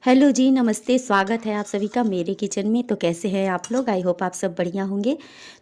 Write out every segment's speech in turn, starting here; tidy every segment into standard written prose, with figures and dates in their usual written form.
Hello जी, नमस्ते, स्वागत है आप सभी का मेरे किचन में। तो कैसे हैं आप लोग? आई होप आप सब बढ़िया होंगे।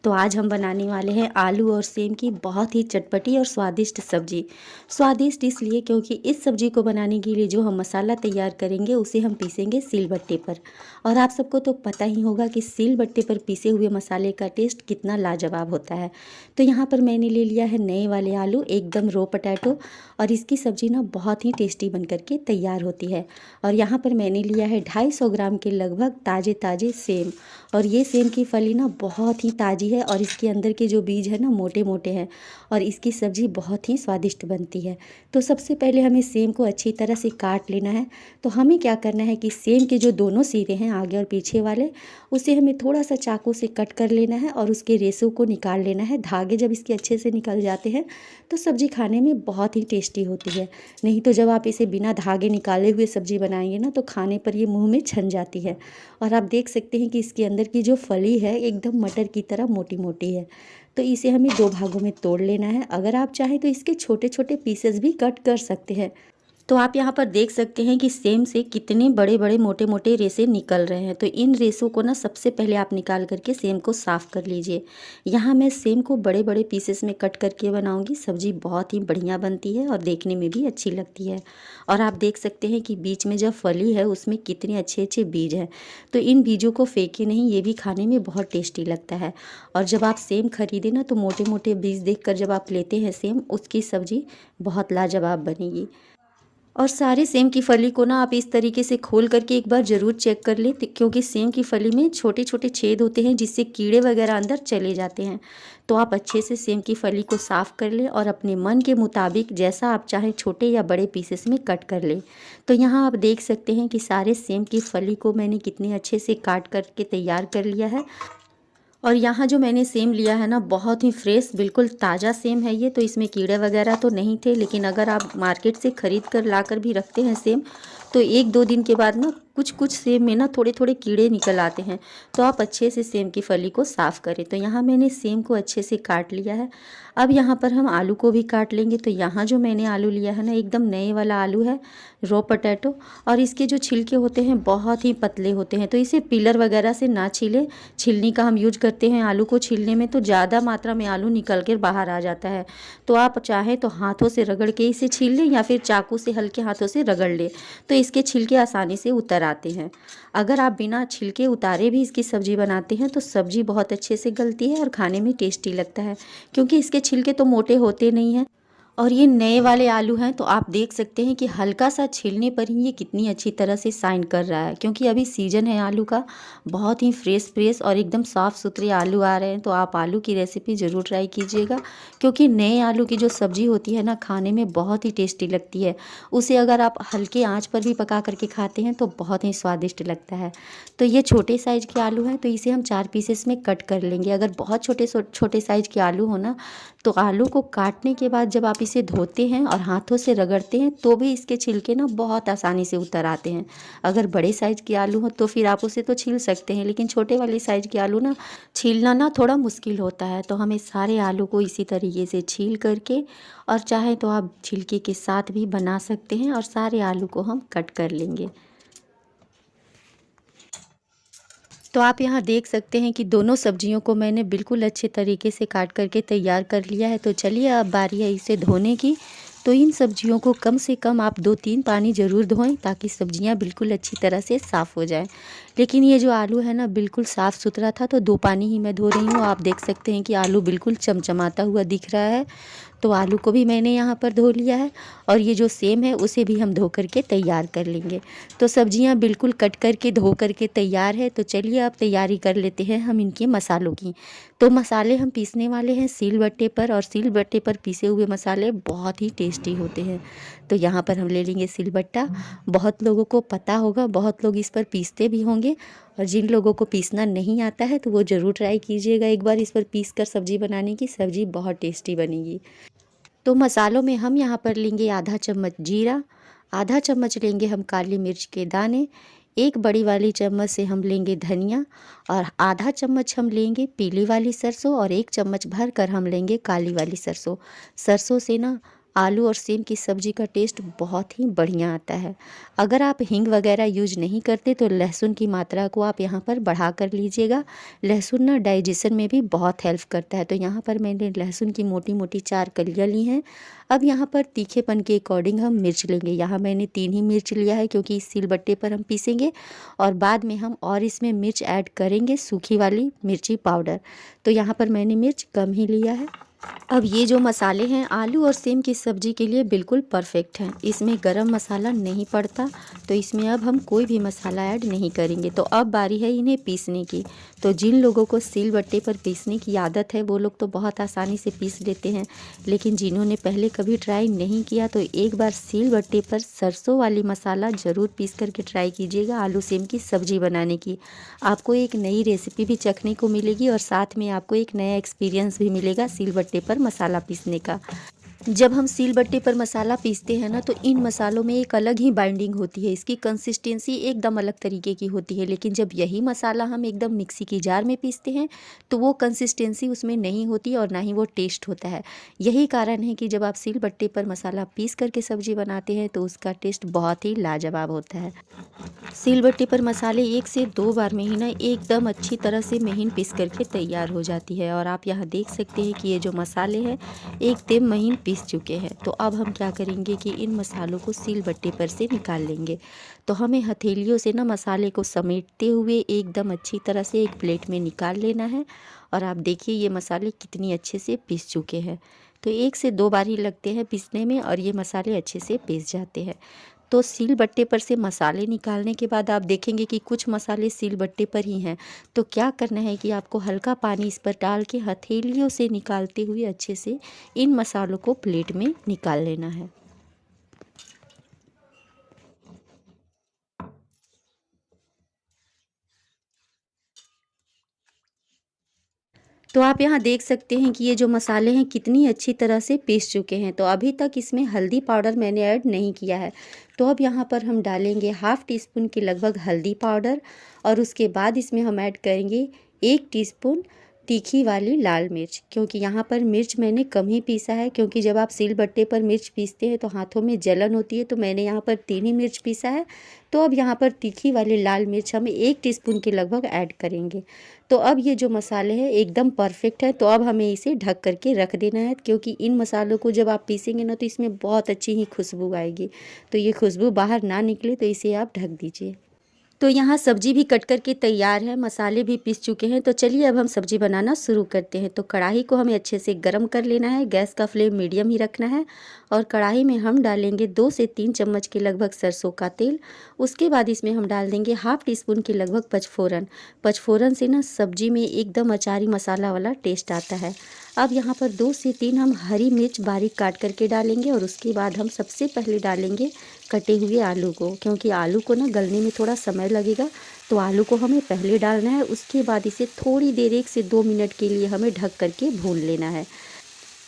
तो आज हम बनाने वाले हैं आलू और सेम की बहुत ही चटपटी और स्वादिष्ट सब्जी। स्वादिष्ट इसलिए क्योंकि इस सब्जी को बनाने के लिए जो हम मसाला तैयार करेंगे उसे हम पीसेंगे सिलबट्टे पर। और आप सबको तो पता ही होगा कि सिलबट्टे पर पीसे हुए मसाले का टेस्ट कितना लाजवाब होता है। तो यहाँ पर मैंने ले लिया है नए वाले आलू, एकदम रो पोटैटो, और इसकी सब्जी ना बहुत ही टेस्टी बन करके तैयार होती है। और यहाँ पर मैंने लिया है 250 ग्राम के लगभग ताज़े ताज़े सेम। और ये सेम की फली ना बहुत ही ताज़ी है और इसके अंदर के जो बीज है ना मोटे मोटे हैं, और इसकी सब्ज़ी बहुत ही स्वादिष्ट बनती है। तो सबसे पहले हमें सेम को अच्छी तरह से काट लेना है। तो हमें क्या करना है कि सेम के जो दोनों सिरे हैं आगे और पीछे वाले, उसे हमें थोड़ा सा चाकू से कट कर लेना है और उसके रेशों को निकाल लेना है। धागे जब इसके अच्छे से निकल जाते हैं तो सब्ज़ी खाने में बहुत ही टेस्टी होती है। नहीं तो जब आप इसे बिना धागे निकाले हुए सब्ज़ी बनाएंगे ना तो खाने पर ये मुंह में छन जाती है। और आप देख सकते हैं कि इसके अंदर की जो फली है एकदम मटर की तरह मोटी मोटी है। तो इसे हमें दो भागों में तोड़ लेना है। अगर आप चाहें तो इसके छोटे छोटे पीसेस भी कट कर सकते हैं। तो आप यहाँ पर देख सकते हैं कि सेम से कितने बड़े बड़े मोटे मोटे रेशे निकल रहे हैं। तो इन रेशों को ना सबसे पहले आप निकाल करके सेम को साफ़ कर लीजिए। यहाँ मैं सेम को बड़े बड़े पीसेस में कट करके बनाऊंगी। सब्जी बहुत ही बढ़िया बनती है और देखने में भी अच्छी लगती है। और आप देख सकते हैं कि बीच में जब फली है उसमें कितने अच्छे अच्छे बीज हैं। तो इन बीजों को फेंके नहीं, ये भी खाने में बहुत टेस्टी लगता है। और जब आप सेम खरीदें ना तो मोटे मोटे बीज देख जब आप लेते हैं सेम, उसकी सब्जी बहुत लाजवाब बनेगी। और सारे सेम की फली को ना आप इस तरीके से खोल करके एक बार ज़रूर चेक कर लें, क्योंकि सेम की फली में छोटे छोटे छेद होते हैं जिससे कीड़े वगैरह अंदर चले जाते हैं। तो आप अच्छे से सेम की फली को साफ़ कर लें और अपने मन के मुताबिक जैसा आप चाहें छोटे या बड़े पीसेस में कट कर लें। तो यहाँ आप देख सकते हैं कि सारे सेम की फली को मैंने कितने अच्छे से काट करके तैयार कर लिया है। और यहाँ जो मैंने सेम लिया है ना बहुत ही फ्रेश, बिल्कुल ताज़ा सेम है ये। तो इसमें कीड़े वगैरह तो नहीं थे, लेकिन अगर आप मार्केट से ख़रीद कर ला कर भी रखते हैं सेम, तो एक दो दिन के बाद ना कुछ कुछ सेम में ना थोड़े थोड़े कीड़े निकल आते हैं। तो आप अच्छे से सेम की फली को साफ़ करें। तो यहाँ मैंने सेम को अच्छे से काट लिया है। अब यहाँ पर हम आलू को भी काट लेंगे। तो यहाँ जो मैंने आलू लिया है ना एकदम नए वाला आलू है, रो पोटैटो। और इसके जो छिलके होते हैं बहुत ही पतले होते हैं, तो इसे पीलर वगैरह से ना छीलें। छिलनी का हम यूज करते हैं आलू को छीलने में, तो ज़्यादा मात्रा में आलू निकल कर बाहर आ जाता है। तो आप चाहें तो हाथों से रगड़ के इसे छील लें या फिर चाकू से हल्के हाथों से रगड़ लें, तो इसके छिलके आसानी से उतर आते हैं। अगर आप बिना छिलके उतारे भी इसकी सब्ज़ी बनाते हैं तो सब्ज़ी बहुत अच्छे से गलती है और खाने में टेस्टी लगता है, क्योंकि इसके छिलके तो मोटे होते नहीं हैं। और ये नए वाले आलू हैं, तो आप देख सकते हैं कि हल्का सा छीलने पर ही ये कितनी अच्छी तरह से शाइन कर रहा है, क्योंकि अभी सीजन है आलू का। बहुत ही फ्रेश फ्रेश और एकदम साफ़ सुथरे आलू आ रहे हैं। तो आप आलू की रेसिपी ज़रूर ट्राई कीजिएगा, क्योंकि नए आलू की जो सब्ज़ी होती है ना खाने में बहुत ही टेस्टी लगती है। उसे अगर आप हल्के आंच पर भी पका करके खाते हैं तो बहुत ही स्वादिष्ट लगता है। तो ये छोटे साइज़ के आलू हैं, तो इसे हम 4 पीसेस में कट कर लेंगे। अगर बहुत छोटे छोटे साइज़ के आलू हो ना, तो आलू को काटने के बाद जब आप इसे धोते हैं और हाथों से रगड़ते हैं तो भी इसके छिलके ना बहुत आसानी से उतर आते हैं। अगर बड़े साइज़ के आलू हो तो फिर आप उसे तो छील सकते हैं, लेकिन छोटे वाले साइज़ के आलू ना छीलना ना थोड़ा मुश्किल होता है। तो हमें सारे आलू को इसी तरीके से छील करके, और चाहे तो आप छिलके के साथ भी बना सकते हैं, और सारे आलू को हम कट कर लेंगे। तो आप यहाँ देख सकते हैं कि दोनों सब्जियों को मैंने बिल्कुल अच्छे तरीके से काट करके तैयार कर लिया है। तो चलिए अब बारी है इसे धोने की। तो इन सब्जियों को कम से कम आप 2-3 पानी ज़रूर धोएं, ताकि सब्जियां बिल्कुल अच्छी तरह से साफ़ हो जाएं। लेकिन ये जो आलू है ना बिल्कुल साफ़ सुथरा था, तो 2 पानी ही मैं धो रही हूँ। आप देख सकते हैं कि आलू बिल्कुल चमचमाता हुआ दिख रहा है। तो आलू को भी मैंने यहाँ पर धो लिया है, और ये जो सेम है उसे भी हम धो करके तैयार कर लेंगे। तो सब्जियाँ बिल्कुल कट करके धो करके तैयार है। तो चलिए अब तैयारी कर लेते हैं हम इनके मसालों की। तो मसाले हम पीसने वाले हैं सिलबट्टे पर, और सिलबट्टे पर पीसे हुए मसाले बहुत ही टेस्टी होते हैं। तो यहाँ पर हम ले लेंगे सिलबट्टा। बहुत लोगों को पता होगा, बहुत लोग इस पर पीसते भी होंगे, और जिन लोगों को पीसना नहीं आता है तो वो ज़रूर ट्राई कीजिएगा एक बार इस पर पीस कर सब्ज़ी बनाने की। सब्ज़ी बहुत टेस्टी बनेगी। तो मसालों में हम यहाँ पर लेंगे आधा चम्मच जीरा, आधा चम्मच लेंगे हम काली मिर्च के दाने, एक बड़ी वाली चम्मच से हम लेंगे धनिया, और आधा चम्मच हम लेंगे पीली वाली सरसों, और एक चम्मच भर कर हम लेंगे काली वाली सरसों। सरसों से ना आलू और सेम की सब्ज़ी का टेस्ट बहुत ही बढ़िया आता है। अगर आप हींग वगैरह यूज नहीं करते तो लहसुन की मात्रा को आप यहाँ पर बढ़ा कर लीजिएगा। लहसुन ना डाइजेशन में भी बहुत हेल्प करता है। तो यहाँ पर मैंने लहसुन की मोटी मोटी 4 कलियाँ ली हैं। अब यहाँ पर तीखेपन के अकॉर्डिंग हम मिर्च लेंगे। यहाँ मैंने 3 ही मिर्च लिया है क्योंकि सिलबट्टे पर हम पीसेंगे और बाद में हम और इसमें मिर्च ऐड करेंगे, सूखी वाली मिर्ची पाउडर। तो यहाँ पर मैंने मिर्च कम ही लिया है। अब ये जो मसाले हैं आलू और सेम की सब्ज़ी के लिए बिल्कुल परफेक्ट हैं। इसमें गरम मसाला नहीं पड़ता, तो इसमें अब हम कोई भी मसाला ऐड नहीं करेंगे। तो अब बारी है इन्हें पीसने की। तो जिन लोगों को सिलबट्टे पर पीसने की आदत है वो लोग तो बहुत आसानी से पीस लेते हैं, लेकिन जिन्होंने पहले कभी ट्राई नहीं किया तो एक बार सिलबट्टे पर सरसों वाली मसाला ज़रूर पीस करके ट्राई कीजिएगा आलू सेम की सब्ज़ी बनाने की। आपको एक नई रेसिपी भी चखने को मिलेगी और साथ में आपको एक नया एक्सपीरियंस भी मिलेगा सिलबट्टे पर मसाला पीसने का। जब हम सिलबट्टे पर मसाला पीसते हैं ना तो इन मसालों में एक अलग ही बाइंडिंग होती है। इसकी कंसिस्टेंसी एकदम अलग तरीके की होती है, लेकिन जब यही मसाला हम एकदम मिक्सी की जार में पीसते हैं तो वो कंसिस्टेंसी उसमें नहीं होती और ना ही वो टेस्ट होता है। यही कारण है कि जब आप सिलबट्टे पर मसाला पीस करके सब्ज़ी बनाते हैं तो उसका टेस्ट बहुत ही लाजवाब होता है। सिलबट्टे पर मसाले 1 से 2 बार में ही ना एकदम अच्छी तरह से महीन पीस करके तैयार हो जाती है। और आप यहाँ देख सकते हैं कि ये जो मसाले हैं एकदम महीन पीस चुके हैं। तो अब हम क्या करेंगे कि इन मसालों को सिलबट्टे पर से निकाल लेंगे। तो हमें हथेलियों से ना मसाले को समेटते हुए एकदम अच्छी तरह से एक प्लेट में निकाल लेना है। और आप देखिए ये मसाले कितनी अच्छे से पीस चुके हैं। तो 1 से 2 बार ही लगते हैं पीसने में और ये मसाले अच्छे से पीस जाते हैं। तो सिलबट्टे पर से मसाले निकालने के बाद आप देखेंगे कि कुछ मसाले सिलबट्टे पर ही हैं। तो क्या करना है कि आपको हल्का पानी इस पर डाल के हथेलियों से निकालते हुए अच्छे से इन मसालों को प्लेट में निकाल लेना है। तो आप यहाँ देख सकते हैं कि ये जो मसाले हैं कितनी अच्छी तरह से पीस चुके हैं। तो अभी तक इसमें हल्दी पाउडर मैंने ऐड नहीं किया है। तो अब यहाँ पर हम डालेंगे हाफ़ टी स्पून के लगभग हल्दी पाउडर और उसके बाद इसमें हम ऐड करेंगे 1 टीस्पून तीखी वाली लाल मिर्च। क्योंकि यहाँ पर मिर्च मैंने कम ही पीसा है, क्योंकि जब आप सिलबट्टे पर मिर्च पीसते हैं तो हाथों में जलन होती है, तो मैंने यहाँ पर 3 ही मिर्च पीसा है। तो अब यहाँ पर तीखी वाली लाल मिर्च हम 1 टीस्पून के लगभग ऐड करेंगे। तो अब ये जो मसाले हैं एकदम परफेक्ट है। तो अब हमें इसे ढक करके रख देना है, क्योंकि इन मसालों को जब आप पीसेंगे ना तो इसमें बहुत अच्छी ही खुशबू आएगी। तो ये खुशबू बाहर ना निकले तो इसे आप ढक दीजिए। तो यहाँ सब्जी भी कट कर के तैयार है, मसाले भी पीस चुके हैं। तो चलिए अब हम सब्जी बनाना शुरू करते हैं। तो कढ़ाई को हमें अच्छे से गर्म कर लेना है, गैस का फ्लेम मीडियम ही रखना है। और कढ़ाई में हम डालेंगे 2 से 3 चम्मच के लगभग सरसों का तेल। उसके बाद इसमें हम डाल देंगे हाफ़ टी स्पून के लगभग पचफोरन। पचफोरन से ना सब्जी में एकदम अचारी मसाला वाला टेस्ट आता है। अब यहाँ पर 2 से 3 हम हरी मिर्च बारीक काट करके डालेंगे और उसके बाद हम सबसे पहले डालेंगे कटे हुए आलू को, क्योंकि आलू को ना गलने में थोड़ा समय लगेगा। तो आलू को हमें पहले डालना है, उसके बाद इसे थोड़ी देर 1 से 2 मिनट के लिए हमें ढक करके भून लेना है।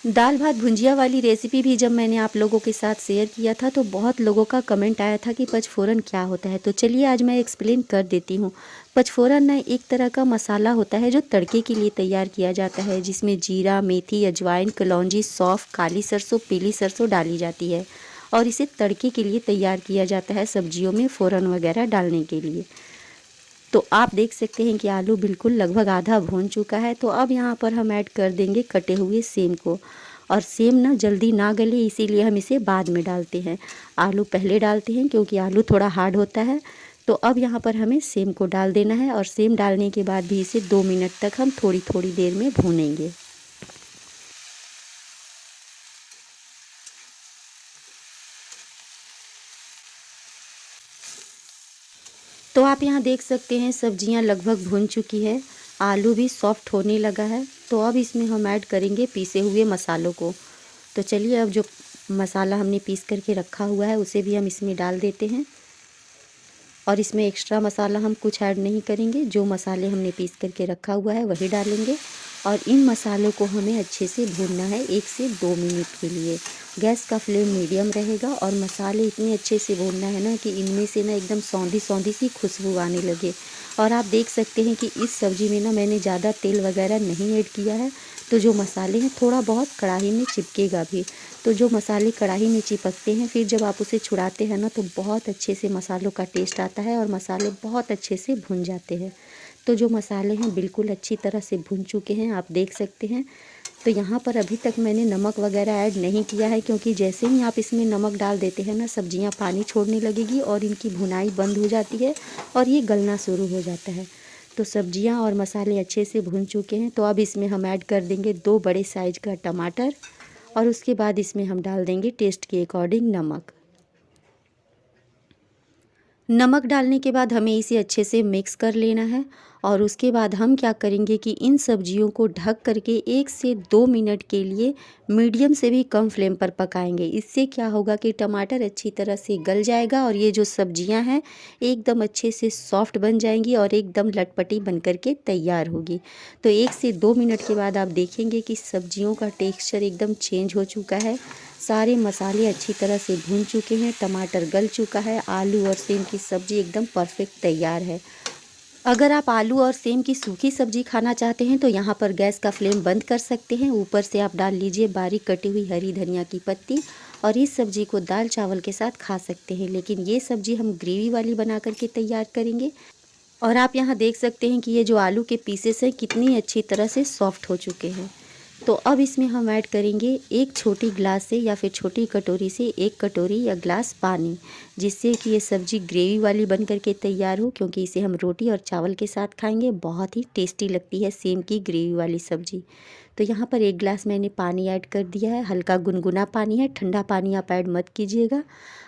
दाल भात भुंजिया वाली रेसिपी भी जब मैंने आप लोगों के साथ शेयर किया था तो बहुत लोगों का कमेंट आया था कि पचफोरन क्या होता है। तो चलिए आज मैं एक्सप्लेन कर देती हूँ। पचफोरन ना एक तरह का मसाला होता है जो तड़के के लिए तैयार किया जाता है, जिसमें जीरा, मेथी, अजवाइन, कलौंजी, सौंफ, काली सरसों, पीली सरसों डाली जाती है और इसे तड़के के लिए तैयार किया जाता है सब्जियों में फ़ौरन वगैरह डालने के लिए। तो आप देख सकते हैं कि आलू बिल्कुल लगभग आधा भून चुका है। तो अब यहाँ पर हम ऐड कर देंगे कटे हुए सेम को। और सेम ना जल्दी ना गले, इसीलिए हम इसे बाद में डालते हैं। आलू पहले डालते हैं क्योंकि आलू थोड़ा हार्ड होता है। तो अब यहाँ पर हमें सेम को डाल देना है और सेम डालने के बाद भी इसे 2 मिनट तक हम थोड़ी थोड़ी देर में भूनेंगे। तो आप यहाँ देख सकते हैं सब्जियाँ लगभग भुन चुकी है, आलू भी सॉफ्ट होने लगा है। तो अब इसमें हम ऐड करेंगे पीसे हुए मसालों को। तो चलिए अब जो मसाला हमने पीस करके रखा हुआ है उसे भी हम इसमें डाल देते हैं। और इसमें एक्स्ट्रा मसाला हम कुछ ऐड नहीं करेंगे, जो मसाले हमने पीस करके रखा हुआ है वही डालेंगे। और इन मसालों को हमें अच्छे से भूनना है 1 से 2 मिनट के लिए। गैस का फ्लेम मीडियम रहेगा और मसाले इतने अच्छे से भूनना है ना कि इनमें से ना एकदम सौंधी सौंधी सी खुशबू आने लगे। और आप देख सकते हैं कि इस सब्ज़ी में ना मैंने ज़्यादा तेल वगैरह नहीं ऐड किया है, तो जो मसाले हैं थोड़ा बहुत कढ़ाई में चिपकेगा भी। तो तो जो मसाले कढ़ाई में चिपकते हैं, फिर जब आप उसे छुड़ाते हैं ना तो बहुत अच्छे से मसालों का टेस्ट आता है और मसाले बहुत अच्छे से भुन जाते हैं। तो जो मसाले हैं बिल्कुल अच्छी तरह से भुन चुके हैं, आप देख सकते हैं। तो यहाँ पर अभी तक मैंने नमक वगैरह ऐड नहीं किया है, क्योंकि जैसे ही आप इसमें नमक डाल देते हैं ना, सब्जियाँ पानी छोड़ने लगेगी और इनकी भुनाई बंद हो जाती है और ये गलना शुरू हो जाता है। तो सब्जियाँ और मसाले अच्छे से भुन चुके हैं। तो अब इसमें हम ऐड कर देंगे 2 बड़े साइज़ का टमाटर और उसके बाद इसमें हम डाल देंगे टेस्ट के अकॉर्डिंग नमक। नमक डालने के बाद हमें इसे अच्छे से मिक्स कर लेना है और उसके बाद हम क्या करेंगे कि इन सब्जियों को ढक करके 1 से 2 मिनट के लिए मीडियम से भी कम फ्लेम पर पकाएंगे। इससे क्या होगा कि टमाटर अच्छी तरह से गल जाएगा और ये जो सब्जियां हैं एकदम अच्छे से सॉफ्ट बन जाएंगी और एकदम लटपटी बन करके तैयार होगी। तो 1 से 2 मिनट के बाद आप देखेंगे कि सब्जियों का टेक्स्चर एकदम चेंज हो चुका है, सारे मसाले अच्छी तरह से भून चुके हैं, टमाटर गल चुका है, आलू और सेम की सब्ज़ी एकदम परफेक्ट तैयार है। अगर आप आलू और सेम की सूखी सब्ज़ी खाना चाहते हैं तो यहाँ पर गैस का फ्लेम बंद कर सकते हैं। ऊपर से आप डाल लीजिए बारीक कटी हुई हरी धनिया की पत्ती और इस सब्ज़ी को दाल चावल के साथ खा सकते हैं। लेकिन ये सब्ज़ी हम ग्रेवी वाली बना करके तैयार करेंगे। और आप यहाँ देख सकते हैं कि ये जो आलू के पीसेस हैं कितनी अच्छी तरह से सॉफ्ट हो चुके हैं। तो अब इसमें हम ऐड करेंगे एक छोटी ग्लास से या फिर छोटी कटोरी से 1 कटोरी या ग्लास पानी, जिससे कि ये सब्ज़ी ग्रेवी वाली बन करके तैयार हो, क्योंकि इसे हम रोटी और चावल के साथ खाएंगे। बहुत ही टेस्टी लगती है सेम की ग्रेवी वाली सब्ज़ी। तो यहाँ पर 1 ग्लास मैंने पानी ऐड कर दिया है, हल्का गुनगुना पानी है, ठंडा पानी आप ऐड मत कीजिएगा।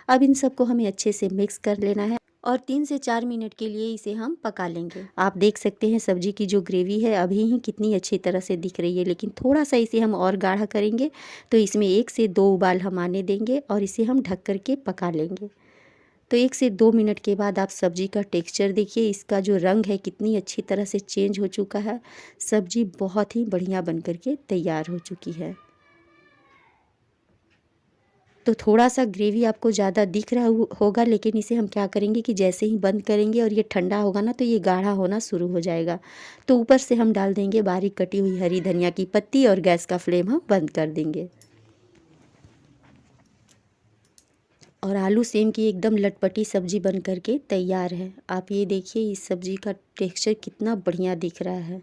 अब इन सबको हमें अच्छे से मिक्स कर लेना है और 3 से 4 मिनट के लिए इसे हम पका लेंगे। आप देख सकते हैं सब्ज़ी की जो ग्रेवी है अभी ही कितनी अच्छी तरह से दिख रही है, लेकिन थोड़ा सा इसे हम और गाढ़ा करेंगे तो इसमें 1 से 2 उबाल हम आने देंगे और इसे हम ढक कर के पका लेंगे। तो 1 से 2 मिनट के बाद आप सब्ज़ी का टेक्सचर देखिए, इसका जो रंग है कितनी अच्छी तरह से चेंज हो चुका है। सब्ज़ी बहुत ही बढ़िया बन कर के तैयार हो चुकी है। तो थोड़ा-सा ग्रेवी आपको ज़्यादा दिख रहा होगा, लेकिन इसे हम क्या करेंगे कि जैसे ही बंद करेंगे और ये ठंडा होगा ना तो ये गाढ़ा होना शुरू हो जाएगा। तो ऊपर से हम डाल देंगे बारीक कटी हुई हरी धनिया की पत्ती और गैस का फ्लेम हम बंद कर देंगे। और आलू सेम की एकदम लटपटी सब्ज़ी बन कर के तैयार है। आप ये देखिए इस सब्ज़ी का टेक्सचर कितना बढ़िया दिख रहा है।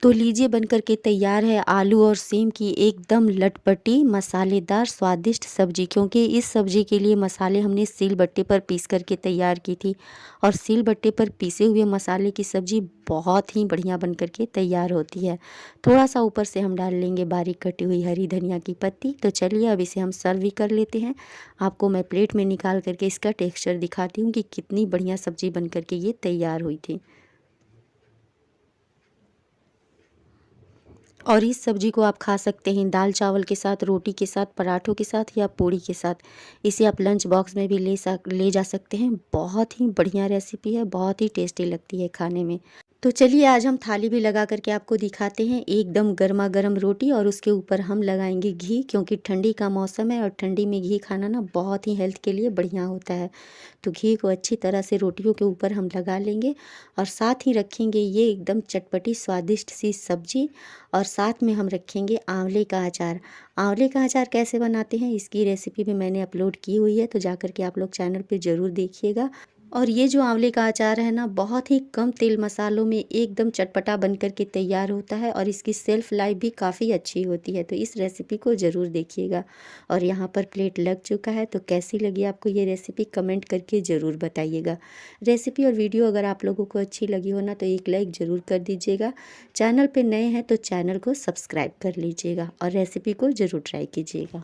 तो लीजिए बन कर के तैयार है आलू और सेम की एकदम लटपटी मसालेदार स्वादिष्ट सब्ज़ी। क्योंकि इस सब्ज़ी के लिए मसाले हमने सिलबट्टे पर पीस करके तैयार की थी और सिलबट्टे पर पीसे हुए मसाले की सब्ज़ी बहुत ही बढ़िया बन कर के तैयार होती है। थोड़ा सा ऊपर से हम डाल लेंगे बारीक कटी हुई हरी धनिया की पत्ती। तो चलिए अब इसे हम सर्व भी कर लेते हैं। आपको मैं प्लेट में निकाल करके इसका टेक्स्चर दिखाती हूँ कि कितनी बढ़िया सब्ज़ी बन कर के ये तैयार हुई थी। और इस सब्ज़ी को आप खा सकते हैं दाल चावल के साथ, रोटी के साथ, पराठों के साथ या पूड़ी के साथ। इसे आप लंच बॉक्स में भी ले जा सकते हैं। बहुत ही बढ़िया रेसिपी है, बहुत ही टेस्टी लगती है खाने में। तो चलिए आज हम थाली भी लगा करके आपको दिखाते हैं। एकदम गर्मा गर्म रोटी और उसके ऊपर हम लगाएंगे घी, क्योंकि ठंडी का मौसम है और ठंडी में घी खाना ना बहुत ही हेल्थ के लिए बढ़िया होता है। तो घी को अच्छी तरह से रोटियों के ऊपर हम लगा लेंगे और साथ ही रखेंगे ये एकदम चटपटी स्वादिष्ट सी सब्जी और साथ में हम रखेंगे आंवले का अचार। आंवले का अचार कैसे बनाते हैं इसकी रेसिपी भी मैंने अपलोड की हुई है, तो जा कर के आप लोग चैनल पे ज़रूर देखिएगा। और ये जो आंवले का अचार है ना बहुत ही कम तेल मसालों में एकदम चटपटा बन कर के तैयार होता है और इसकी सेल्फ़ लाइफ भी काफ़ी अच्छी होती है। तो इस रेसिपी को ज़रूर देखिएगा। और यहाँ पर प्लेट लग चुका है, तो कैसी लगी आपको ये रेसिपी कमेंट करके ज़रूर बताइएगा। रेसिपी और वीडियो अगर आप लोगों को अच्छी लगी हो ना तो एक लाइक ज़रूर कर दीजिएगा। चैनल पे नए हैं तो चैनल को सब्सक्राइब कर लीजिएगा और रेसिपी को ज़रूर ट्राई कीजिएगा।